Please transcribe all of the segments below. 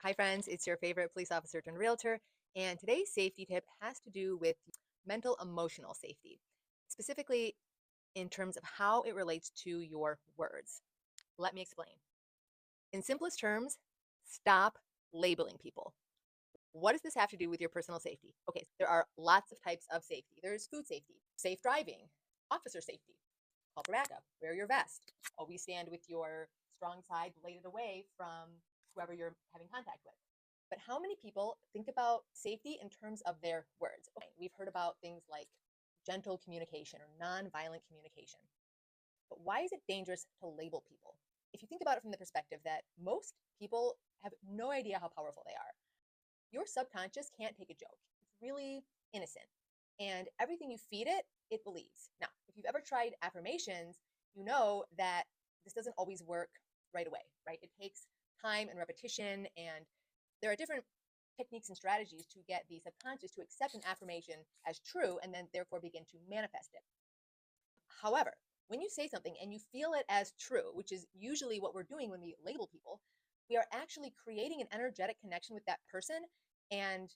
Hi, friends. It's your favorite police officer turned realtor. And today's safety tip has to do with mental emotional safety, specifically in terms of how it relates to your words. Let me explain. In simplest terms, stop labeling people. What does this have to do with your personal safety? Okay, there are lots of types of safety. There's food safety, safe driving, officer safety, call for backup, wear your vest, always stand with your strong side bladed away from whoever you're having contact with. But how many people think about safety in terms of their words? Okay, we've heard about things like gentle communication or nonviolent communication. But why is it dangerous to label people? If you think about it from the perspective that most people have no idea how powerful they are, your subconscious can't take a joke. It's really innocent. And everything you feed it, it believes. Now, if you've ever tried affirmations, you know that this doesn't always work right away, right? It takes time and repetition, and there are different techniques and strategies to get the subconscious to accept an affirmation as true and then therefore begin to manifest it. However, when you say something and you feel it as true, which is usually what we're doing when we label people, we are actually creating an energetic connection with that person and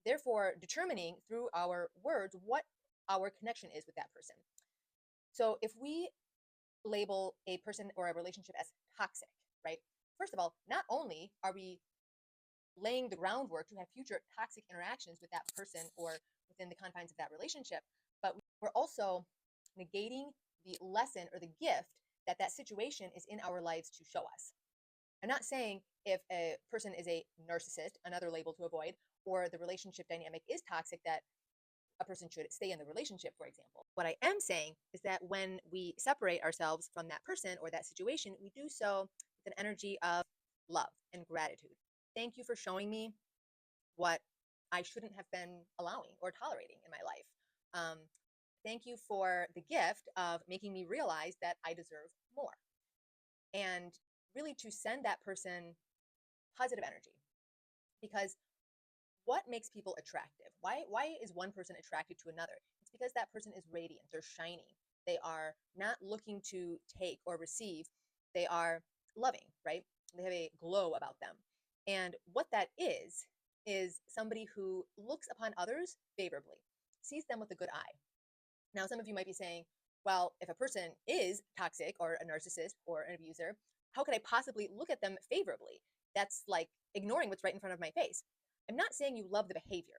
therefore determining through our words what our connection is with that person. So if we label a person or a relationship as toxic, right? First of all, not only are we laying the groundwork to have future toxic interactions with that person or within the confines of that relationship, but we're also negating the lesson or the gift that that situation is in our lives to show us. I'm not saying if a person is a narcissist, another label to avoid, or the relationship dynamic is toxic, that a person should stay in the relationship, for example. What I am saying is that when we separate ourselves from that person or that situation, we do so with an energy of love and gratitude. Thank you for showing me what I shouldn't have been allowing or tolerating in my life. Thank you for the gift of making me realize that I deserve more. And really to send that person positive energy. Because what makes people attractive? Why is one person attracted to another? It's because that person is radiant, they're shining. They are not looking to take or receive. They are loving, right? They have a glow about them. And what that is somebody who looks upon others favorably, sees them with a good eye. Now, some of you might be saying, well, if a person is toxic or a narcissist or an abuser, how could I possibly look at them favorably? That's like ignoring what's right in front of my face. I'm not saying you love the behavior,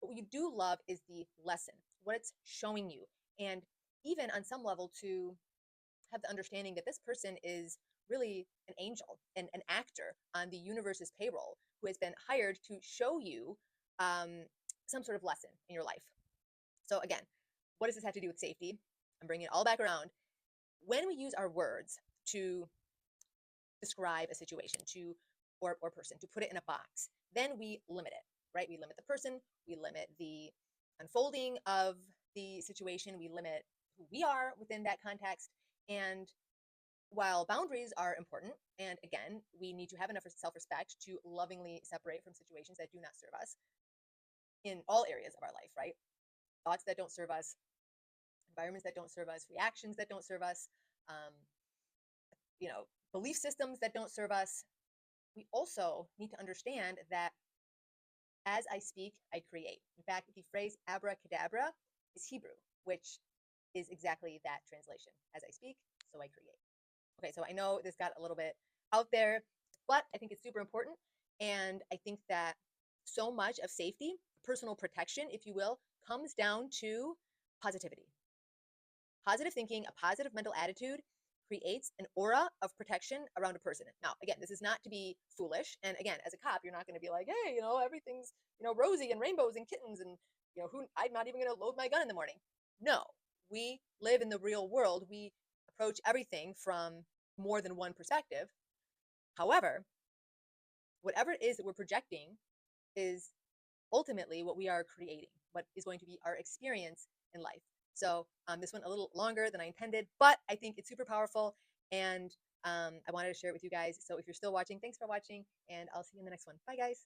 but what you do love is the lesson, what it's showing you. And even on some level, to have the understanding that this person is really an angel and an actor on the universe's payroll who has been hired to show you some sort of lesson in your life. So, again, what does this have to do with safety? I'm bringing it all back around. When we use our words to describe a situation or person, to put it in a box, then we limit it, right? We limit the person, we limit the unfolding of the situation, we limit who we are within that context. And while boundaries are important, and again, we need to have enough self-respect to lovingly separate from situations that do not serve us in all areas of our life, right? Thoughts that don't serve us, environments that don't serve us, reactions that don't serve us, um, belief systems that don't serve us. We also need to understand that as I speak, I create. In fact, the phrase abracadabra is Hebrew, which is exactly that translation. As I speak, so I create. Okay, so I know this got a little bit out there, but I think it's super important. And I think that so much of safety, personal protection, if you will, comes down to positivity. Positive thinking, a positive mental attitude creates an aura of protection around a person. Now, again, this is not to be foolish. And again, as a cop, you're not going to be like, hey, everything's, rosy and rainbows and kittens and, I'm not even going to load my gun in the morning. No, we live in the real world. We approach everything from more than one perspective. However, whatever it is that we're projecting is ultimately what we are creating, what is going to be our experience in life. So this went a little longer than I intended, but I think it's super powerful, and I wanted to share it with you guys. So if you're still watching, thanks for watching, and I'll see you in the next one. Bye, guys.